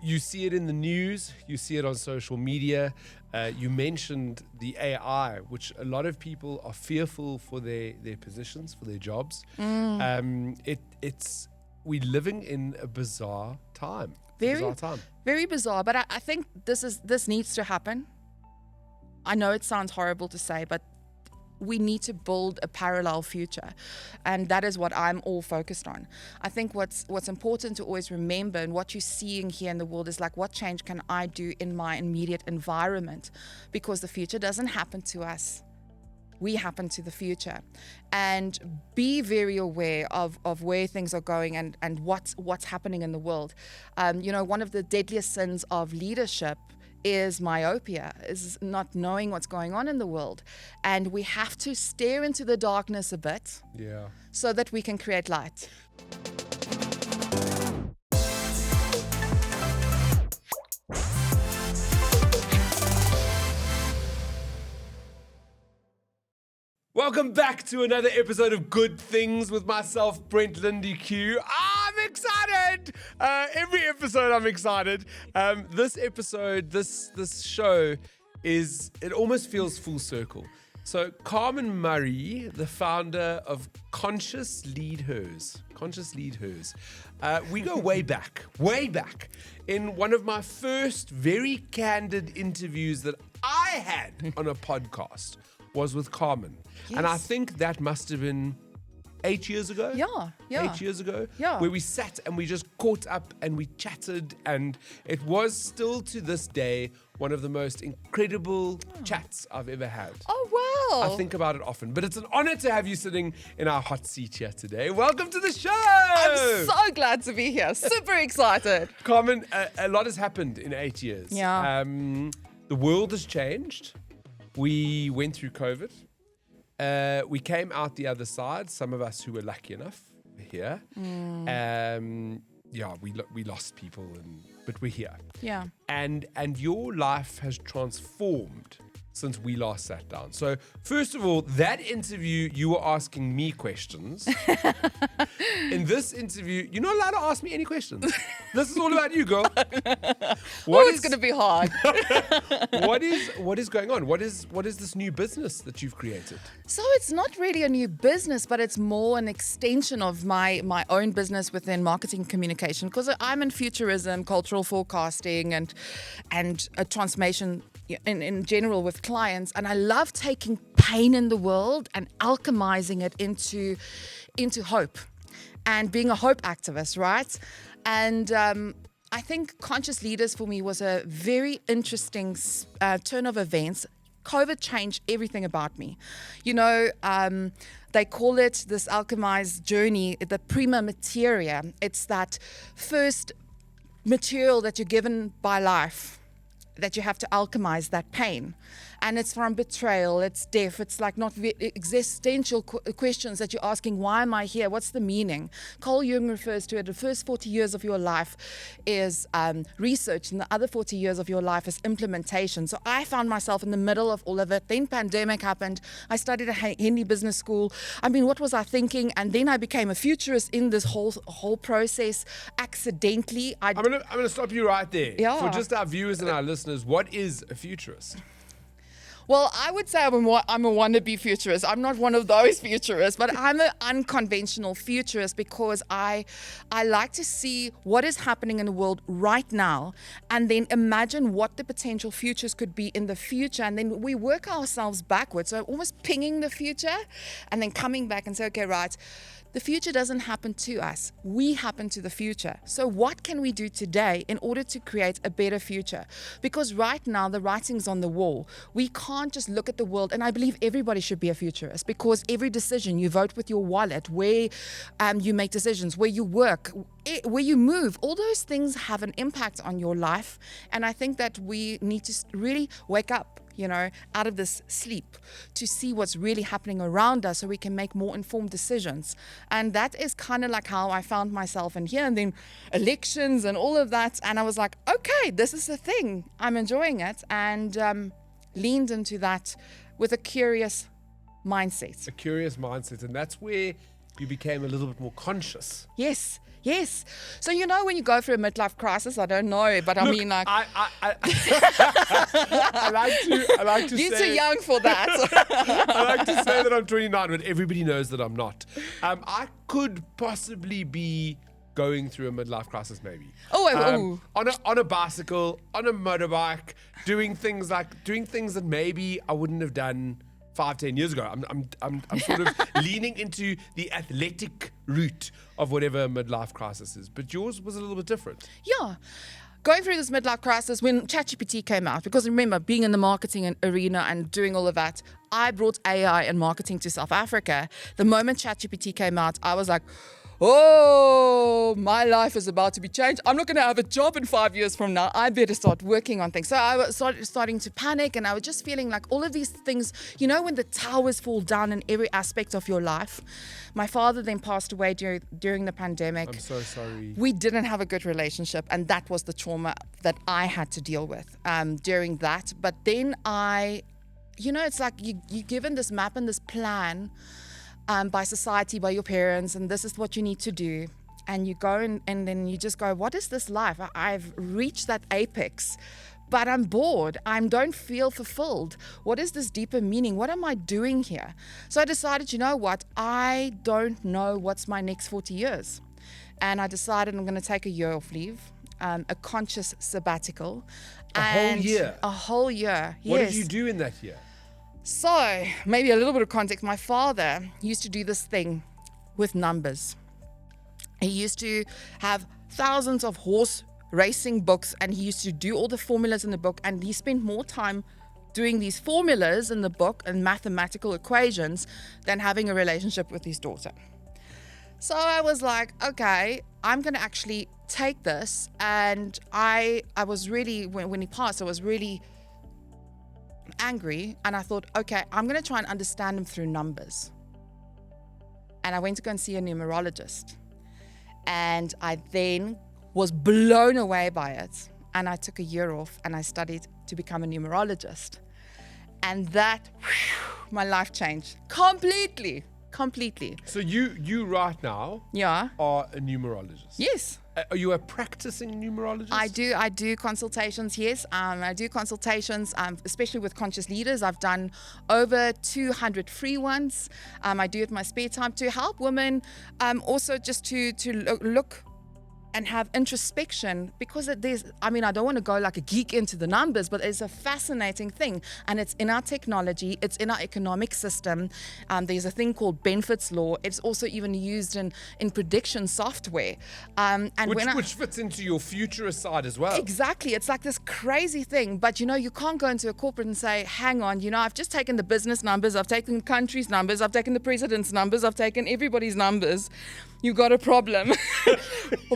you see it in the news, you see it on social media. You mentioned the AI, which a lot of people are fearful for their positions, for their jobs. We're living in a bizarre time. Very bizarre. But I think this needs to happen. I know it sounds horrible to say, but we need to build a parallel future, and that is what I'm all focused on. I think what's important to always remember, and what you're seeing here in the world, is like, what change can I do in my immediate environment? Because the future doesn't happen to us. We happen to the future. And be very aware of where things are going and what's happening in the world. One of the deadliest sins of leadership is myopia, is not knowing what's going on in the world. And we have to stare into the darkness a bit, so that we can create light. Welcome back to another episode of Good Things with myself, Brent Lindeque. I'm excited! Every episode I'm excited. This episode, this show, it almost feels full circle. So Carmen Murray, the founder of Conscious Lead Hers. We go way back. In one of my first very candid interviews that I had on a podcast was with Carmen. Yes. And I think that must have been 8 years ago. Yeah. 8 years ago. Yeah. Where we sat and we just caught up and we chatted, and it was still to this day one of the most incredible chats I've ever had. Oh, wow. I think about it often, but it's an honor to have you sitting in our hot seat here today. Welcome to the show. I'm so glad to be here. Super excited. Carmen, a lot has happened in 8 years. Yeah. The world has changed. We went through COVID. We came out the other side. Some of us who were lucky enough were here. We lost people, but we're here. Yeah. And your life has transformed since we last sat down. So first of all, that interview, you were asking me questions. In this interview, you're not allowed to ask me any questions. This is all about you, girl. It's going to be hard. What is going on? What is this new business that you've created? So it's not really a new business, but it's more an extension of my own business within marketing communication, because I'm in futurism, cultural forecasting, and a transformation in general with clients. And I love taking pain in the world and alchemizing it into hope, and being a hope activist, right? And I think Conscious Leaders for me was a very interesting turn of events. COVID changed everything about me. They call it, this alchemized journey, the prima materia. It's that first material that you're given by life, that you have to alchemize that pain. And it's from betrayal, it's death, it's like not existential questions that you're asking, why am I here? What's the meaning? Carl Jung refers to it, the first 40 years of your life is research, and the other 40 years of your life is implementation. So I found myself in the middle of all of it. Then pandemic happened. I studied at Hindi business school. I mean, what was I thinking? And then I became a futurist in this whole process accidentally. I'm gonna stop you right there. Yeah. For just our viewers and our listeners, what is a futurist? Well, I would say I'm a wannabe futurist. I'm not one of those futurists, but I'm an unconventional futurist, because I like to see what is happening in the world right now, and then imagine what the potential futures could be in the future, and then we work ourselves backwards. So almost pinging the future and then coming back and say, okay, right, the future doesn't happen to us. We happen to the future. So what can we do today in order to create a better future? Because right now, the writing's on the wall. We can't just look at the world, and I believe everybody should be a futurist, because every decision, you vote with your wallet, where you make decisions, where you work, where you move, all those things have an impact on your life. And I think that we need to really wake up, out of this sleep, to see what's really happening around us, so we can make more informed decisions. And that is kind of like how I found myself in here, and then elections and all of that. And I was like, okay, this is the thing. I'm enjoying it, and leaned into that with a curious mindset. A curious mindset. And that's where you became a little bit more conscious. Yes. So when you go through a midlife crisis, I don't know, but I mean, like, I like to you're say, too young for that. I like to say that I'm 29, but everybody knows that I'm not. I could possibly be going through a midlife crisis, maybe. On a bicycle, on a motorbike, doing things that maybe I wouldn't have done 5-10 years ago. I'm sort of leaning into the athletic route of whatever midlife crisis is. But yours was a little bit different. Yeah. Going through this midlife crisis when ChatGPT came out, because remember, being in the marketing arena and doing all of that, I brought AI and marketing to South Africa. The moment ChatGPT came out, I was like, oh, my life is about to be changed. I'm not going to have a job in 5 years from now. I better start working on things. So I was starting to panic, and I was just feeling like all of these things, when the towers fall down in every aspect of your life. My father then passed away during the pandemic. I'm so sorry. We didn't have a good relationship, and that was the trauma that I had to deal with during that. But then it's like you're given this map and this plan by society, by your parents, and this is what you need to do. And you go and then you just go, what is this life? I've reached that apex, but I'm bored. I don't feel fulfilled. What is this deeper meaning? What am I doing here? So I decided, you know what? I don't know what's my next 40 years. And I decided I'm going to take a year off leave, a conscious sabbatical. A whole year? A whole year, yes. What did you do in that year? So, maybe a little bit of context. My father used to do this thing with numbers. He used to have thousands of horse racing books, and he used to do all the formulas in the book, and he spent more time doing these formulas in the book and mathematical equations than having a relationship with his daughter. So I was like, okay, I'm going to actually take this. And I was really, when he passed, I was really angry, and I thought, okay, I'm going to try and understand him through numbers. And I went to go and see a numerologist, and I then was blown away by it, and I took a year off and I studied to become a numerologist, and that, my life changed completely. So you right now are a numerologist? Yes. Are you a practicing numerologist? I do consultations, yes. I do consultations, especially with conscious leaders. I've done over 200 free ones. I do it in my spare time to help women, also just to look and have introspection, because I don't want to go like a geek into the numbers, but it's a fascinating thing, and it's in our technology, it's in our economic system. There's a thing called Benfit's law. It's also even used in prediction software, which fits into your futurist side as well. Exactly. It's like this crazy thing, but you can't go into a corporate and say, hang on, I've just taken the business numbers, I've taken the country's numbers, I've taken the president's numbers, I've taken everybody's numbers. You've got a problem.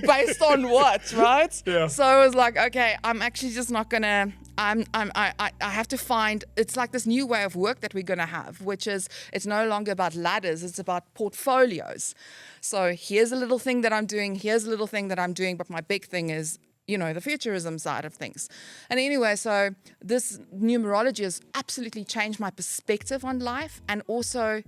Based on what, right? Yeah. So I was like, okay, I'm actually just not gonna. I have to find. It's like this new way of work that we're gonna have, which is it's no longer about ladders. It's about portfolios. So here's a little thing that I'm doing. Here's a little thing that I'm doing. But my big thing is, the futurism side of things. And anyway, so this numerology has absolutely changed my perspective on life, and also,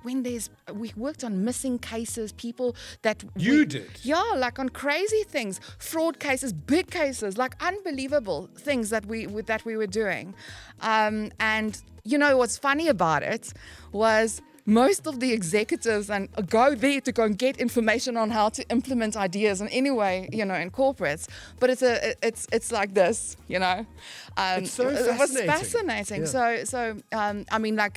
we worked on missing cases, people that you did, like on crazy things, fraud cases, big cases, like unbelievable things that we were doing. And what's funny about it was most of the executives and go there to go and get information on how to implement ideas. And anyway, in corporates, but it's like this, It's so fascinating. It was fascinating. Yeah. So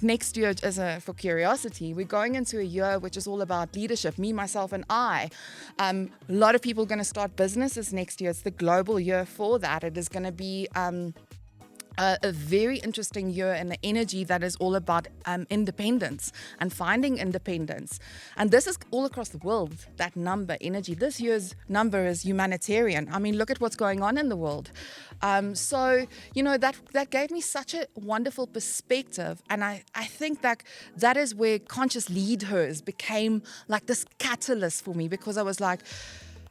next year, for curiosity, we're going into a year which is all about leadership. Me, myself, and I. A lot of people are going to start businesses next year. It's the global year for that. It is going to be a very interesting year, and the energy that is all about independence and finding independence. And this is all across the world, that number, energy. This year's number is humanitarian. Look at what's going on in the world. So that gave me such a wonderful perspective. And I think that is where conscious leaders became like this catalyst for me, because I was like,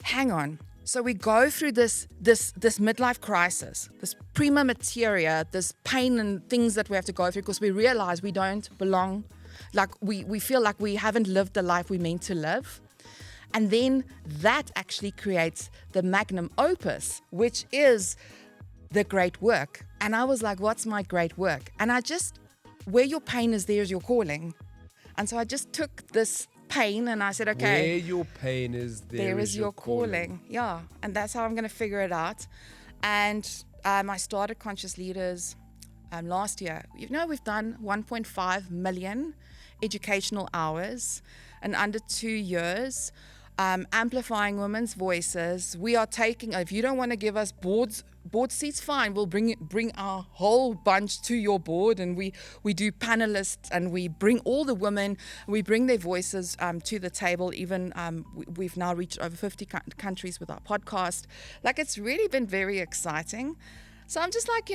hang on. So we go through this midlife crisis, this prima materia, this pain and things that we have to go through, because we realize we don't belong like we feel like we haven't lived the life we're meant to live. And then that actually creates the magnum opus, which is the great work. And I was like, what's my great work? And where your pain is, there's your calling. And so I just took this pain and I said, okay. Where your pain is, there is your calling. Yeah. And that's how I'm going to figure it out. And I started Conscious Leaders last year. We've done 1.5 million educational hours in under 2 years. Amplifying women's voices. We are taking, if you don't want to give us board seats, fine, we'll bring our whole bunch to your board, and we do panelists, and we bring all the women, we bring their voices to the table. Even we've now reached over 50 countries with our podcast. Like, it's really been very exciting. So I'm just like,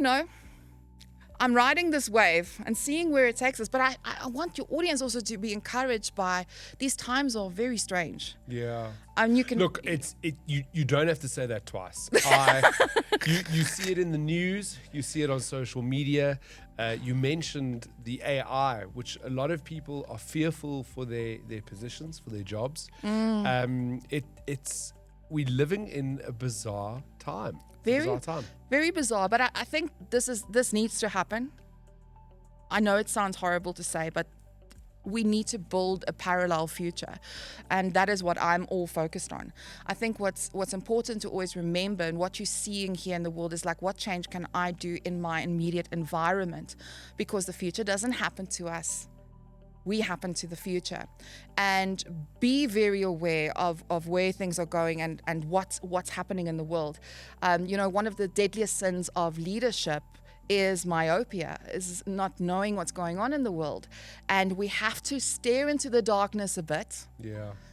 I'm riding this wave and seeing where it takes us. But I want your audience also to be encouraged by these times are very strange. Yeah. And you can look. You don't have to say that twice. You see it in the news. You see it on social media. You mentioned the AI, which a lot of people are fearful for their positions, for their jobs. We're living in a bizarre time. Very bizarre, but I think this needs to happen. I know it sounds horrible to say, but we need to build a parallel future, and that is what I'm all focused on. I think what's important to always remember, and what you're seeing here in the world, is like, what change can I do in my immediate environment? Because the future doesn't happen to us. We happen to the future, and be very aware of where things are going and what's happening in the world. One of the deadliest sins of leadership is myopia, is not knowing what's going on in the world. And we have to stare into the darkness a bit,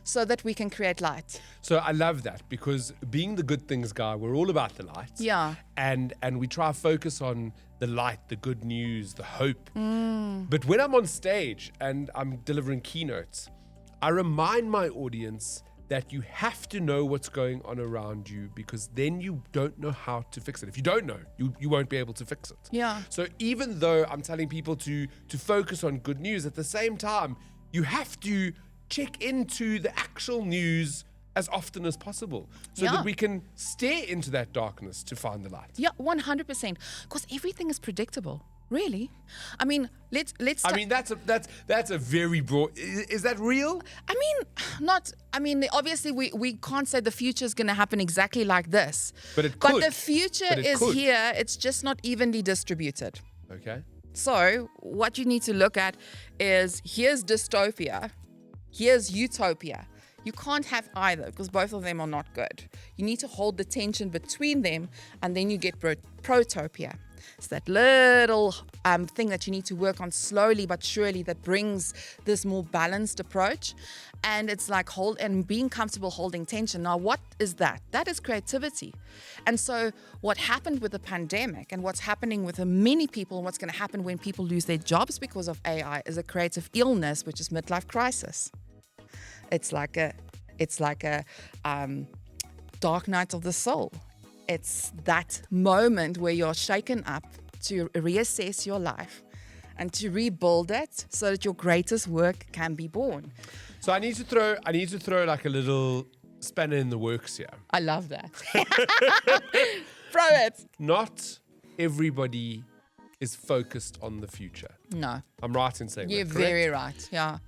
so that we can create light. So I love that, because being the good things guy, we're all about the light. Yeah. And we try to focus on the light, the good news, the hope. But when I'm on stage and I'm delivering keynotes, I remind my audience that you have to know what's going on around you, because then you don't know how to fix it. If you don't know, you won't be able to fix it. Yeah. So even though I'm telling people to focus on good news, at the same time, you have to check into the actual news as often as possible, so that we can stare into that darkness to find the light. Yeah, 100%. Because everything is predictable. Really? I mean, let's. That's a very broad. Is that real? Obviously, we can't say the future is going to happen exactly like this. But it could. But the future is here. It's just not evenly distributed. Okay. So what you need to look at is, here's dystopia, here's utopia. You can't have either, because both of them are not good. You need to hold the tension between them, and then you get protopia. It's that little thing that you need to work on slowly but surely, that brings this more balanced approach. And it's like being comfortable holding tension. Now, what is that? That is creativity. And so what happened with the pandemic, and what's happening with many people, and what's going to happen when people lose their jobs because of AI, is a creative illness, which is midlife crisis. It's like a dark night of the soul. It's that moment where you're shaken up to reassess your life and to rebuild it, so that your greatest work can be born. So I need to throw like a little spanner in the works here. I love that. Throw it. Not everybody is focused on the future. No. I'm right in saying You're that, correct? very right. Yeah.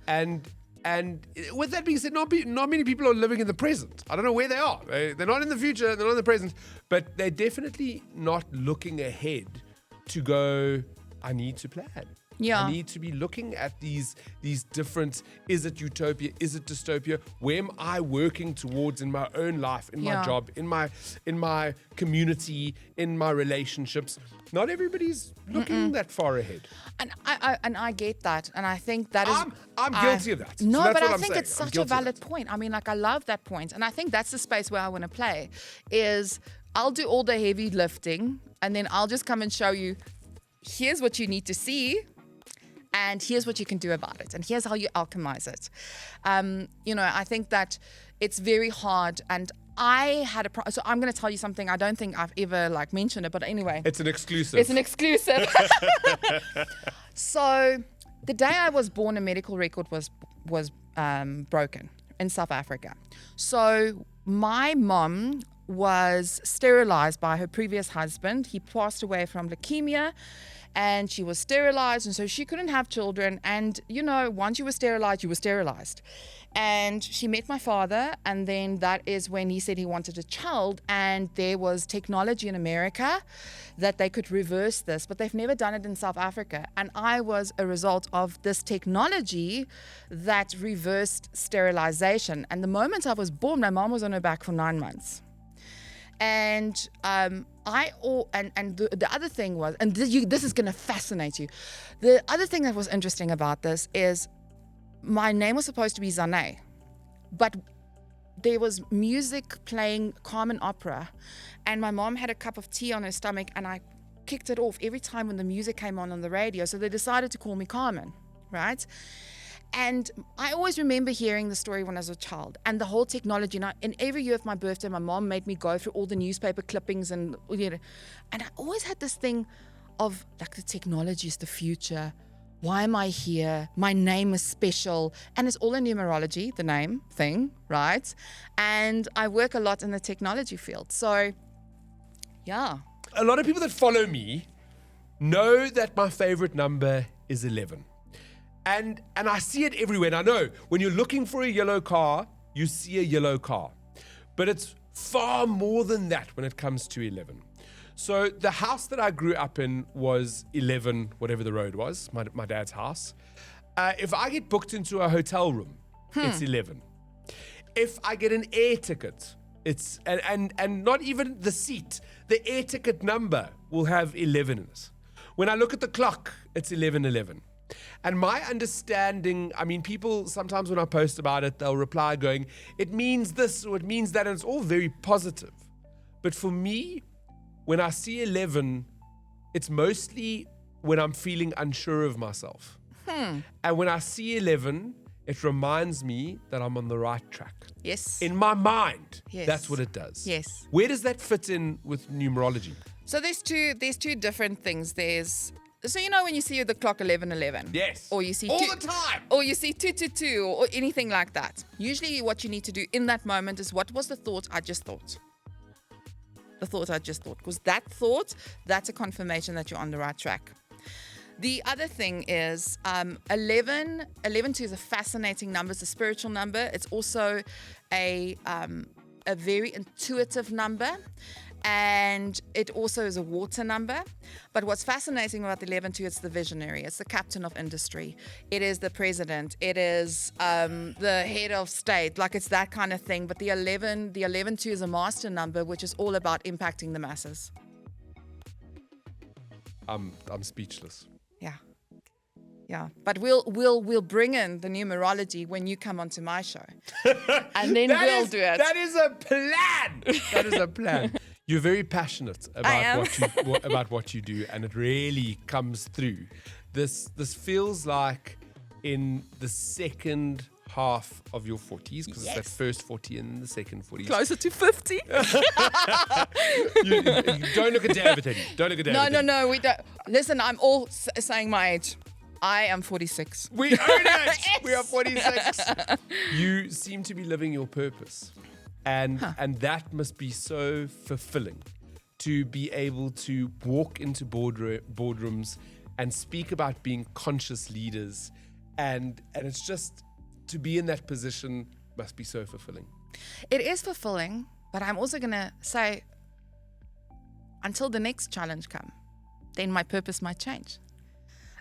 And with that being said, not many people are living in the present. I don't know where they are. They're not in the future, they're not in the present, but they're definitely not looking ahead to go, I need to plan. Yeah. I need to be looking at these different, is it utopia, is it dystopia? Where am I working towards in my own life, in my job, in my community, in my relationships? Not everybody's looking that far ahead. And I get that, and I think that is. I'm guilty of that. No, so that's but what I I'm think saying. it's such a valid point. I mean, like, I love that point, and I think that's the space where I want to play. Is I'll do all the heavy lifting, and then I'll just come and show you. Here's what you need to see. And here's what you can do about it. And here's how you alchemize it. I think that it's very hard. And I had so I'm going to tell you something. I don't think I've ever mentioned it, but anyway. It's an exclusive. It's an exclusive. So The day I was born, a medical record was broken in South Africa. So my mom was sterilized by her previous husband. He passed away from leukemia, and she was sterilized, and so she couldn't have children. And once you were sterilized. And she met my father, and then that is when he said he wanted a child, and there was technology in America that they could reverse this, but they've never done it in South Africa. And I was a result of this technology that reversed sterilization. And the moment I was born, my mom was on her back for 9 months. And the other thing was, and this is going to fascinate you. The other thing that was interesting about this is my name was supposed to be Zane, but there was music playing Carmen opera, and my mom had a cup of tea on her stomach, and I kicked it off every time when the music came on the radio. So they decided to call me Carmen, right? And I always remember hearing the story when I was a child, and the whole technology. And every year of my birthday, my mom made me go through all the newspaper clippings, and I always had this thing of like, the technology is the future. Why am I here? My name is special. And it's all in numerology, the name thing, right? And I work a lot in the technology field. So, yeah. A lot of people that follow me know that my favorite number is 11. And I see it everywhere. And I know when you're looking for a yellow car, you see a yellow car. But it's far more than that when it comes to 11. So the house that I grew up in was 11, whatever the road was, my dad's house. If I get booked into a hotel room, it's 11. If I get an air ticket, it's and not even the seat, the air ticket number will have 11 in it. When I look at the clock, it's 11:11. And my understanding, I mean, people sometimes when I post about it, they'll reply going, it means this or it means that, and it's all very positive. But for me, when I see 11, it's mostly when I'm feeling unsure of myself. And when I see 11, it reminds me that I'm on the right track. Yes. In my mind, Yes. That's what it does. Yes. Where does that fit in with numerology? So there's two different things. So when you see the clock 11:11. Yes. Or you see all the time. Or you see 222 or anything like that. Usually what you need to do in that moment is, what was the thought I just thought? The thought I just thought. Because that thought, that's a confirmation that you're on the right track. The other thing is 11 too is a fascinating number. It's a spiritual number. It's also a very intuitive number. And it also is a water number. But what's fascinating about the 11 too, it's the visionary. It's the captain of industry. It is the president. It is the head of state. Like, it's that kind of thing. But the 11 too is a master number, which is all about impacting the masses. I'm speechless. Yeah, but we'll bring in the numerology when you come onto my show, and then we'll do it. That is a plan. That is a plan. You're very passionate about what you do, and it really comes through. This feels like in the second half of your 40s, because it's that first 40 and the second 40s. Closer to 50. you don't look a day over 30. Don't look a day over 30. No, we don't. Listen, I'm all saying my age. I am 46. We own it. Yes. We are 46. You seem to be living your purpose. And that must be so fulfilling, to be able to walk into boardrooms and speak about being conscious leaders. And it's just, to be in that position must be so fulfilling. It is fulfilling, but I'm also going to say, until the next challenge comes, then my purpose might change.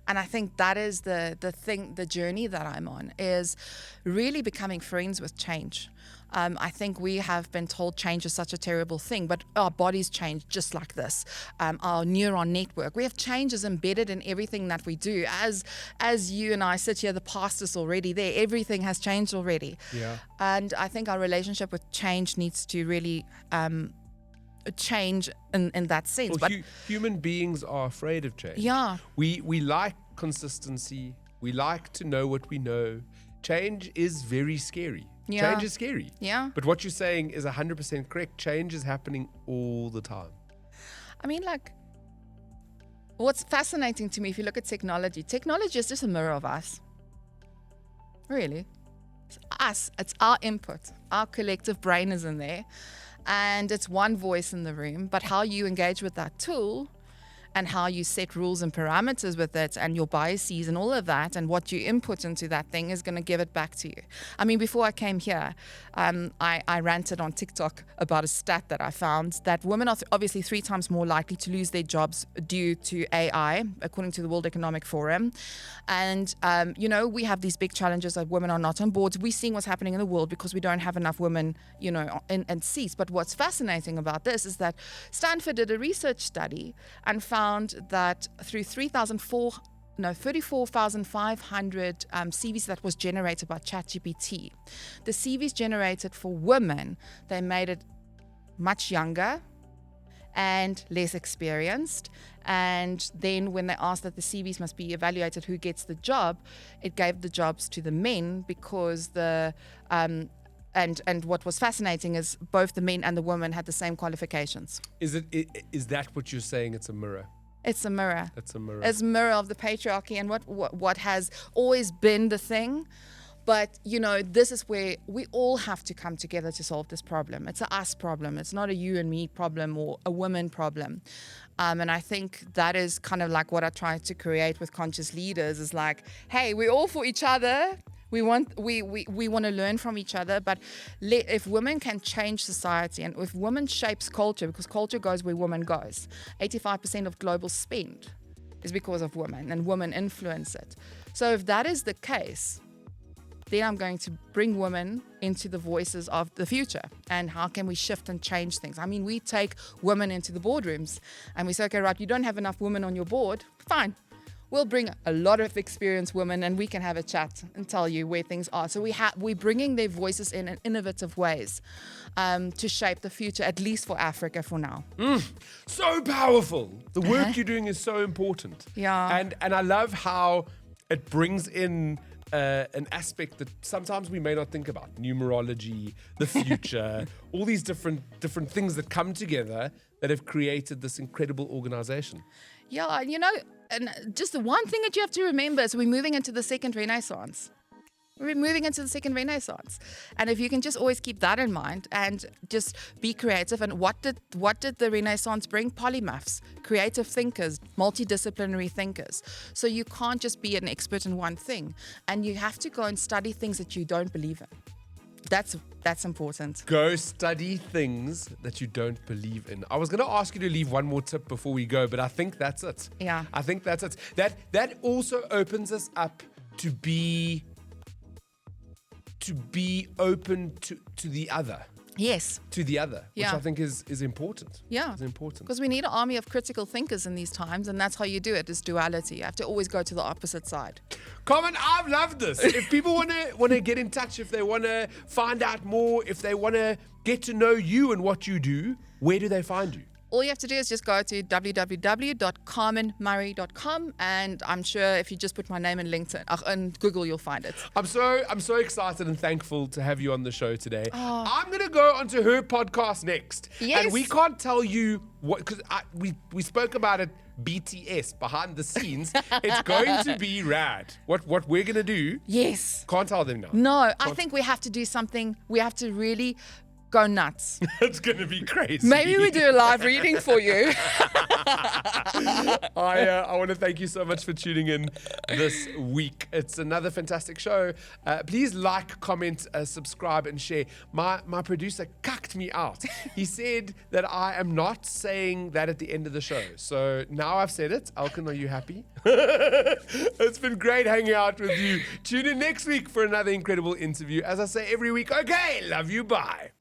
And I think that is the journey that I'm on, is really becoming friends with change. I think we have been told change is such a terrible thing, but our bodies change just like this. Our neuron network, we have changes embedded in everything that we do. As you and I sit here, the past is already there. Everything has changed already. Yeah. And I think our relationship with change needs to really change in that sense. Well, but human beings are afraid of change. Yeah. We like consistency. We like to know what we know. Change is very scary. Yeah. Change is scary. Yeah. But what you're saying is 100% correct. Change is happening all the time. I mean, like, What's fascinating to me, if you look at technology is just a mirror of us. Really. It's us. It's our input. Our collective brain is in there. And it's one voice in the room. But how you engage with that tool and how you set rules and parameters with it and your biases and all of that and what you input into that thing is going to give it back to you. I mean, before I came here, I ranted on TikTok about a stat that I found that women are obviously 3 times more likely to lose their jobs due to AI, according to the World Economic Forum. And, we have these big challenges that women are not on board. We're seeing what's happening in the world because we don't have enough women, in seats. But what's fascinating about this is that Stanford did a research study and found that through 34,500 CVs that was generated by ChatGPT, the CVs generated for women, they made it much younger and less experienced. And then when they asked that the CVs must be evaluated who gets the job, it gave the jobs to the men because and what was fascinating is both the men and the women had the same qualifications. Is that what you're saying? It's a mirror. It's a mirror. It's a mirror. It's a mirror of the patriarchy and what has always been the thing. But, this is where we all have to come together to solve this problem. It's a us problem. It's not a you and me problem or a woman problem. And I think that is kind of like what I try to create with Conscious Leaders is like, hey, we're all for each other. We want to learn from each other, but if women can change society and if women shapes culture, because culture goes where women goes, 85% of global spend is because of women and women influence it. So if that is the case, then I'm going to bring women into the voices of the future and how can we shift and change things. I mean, we take women into the boardrooms and we say, okay, right, you don't have enough women on your board, fine. We'll bring a lot of experienced women and we can have a chat and tell you where things are. So we're bringing their voices in innovative ways to shape the future, at least for Africa for now. So powerful. The work you're doing is so important. Yeah. And I love how it brings in an aspect that sometimes we may not think about. Numerology, the future, all these different things that come together that have created this incredible organization. Yeah, and just the one thing that you have to remember is we're moving into the second Renaissance. We're moving into the second Renaissance. And if you can just always keep that in mind and just be creative. And what did the Renaissance bring? Polymaths, creative thinkers, multidisciplinary thinkers. So you can't just be an expert in one thing. And you have to go and study things that you don't believe in. That's important. Go study things that you don't believe in. I was going to ask you to leave one more tip before we go, but I think that's it. Yeah. I think that's it. That also opens us up to be open to the other. Yes. To the other, which Yeah. I think is important. Yeah. It's important. Because we need an army of critical thinkers in these times, and that's how you do it, is duality. You have to always go to the opposite side. Carmen, I've loved this. If people want to get in touch, if they want to find out more, if they want to get to know you and what you do, where do they find you? All you have to do is just go to www.carmenmurray.com, and I'm sure if you just put my name in LinkedIn, in Google, you'll find it. I'm so excited and thankful to have you on the show today. I'm going to go onto her podcast next. Yes. And we can't tell you what, because we spoke about it, BTS, behind the scenes. It's going to be rad. What we're going to do. Yes. Can't tell them now. No, I think we have to do something. We have to really go nuts. It's going to be crazy. Maybe we do a live reading for you. I want to thank you so much for tuning in this week. It's another fantastic show. Please like, comment, subscribe, and share. My producer cucked me out. He said that I am not saying that at the end of the show. So now I've said it. Elkin, are you happy? It's been great hanging out with you. Tune in next week for another incredible interview. As I say every week, okay, love you, bye.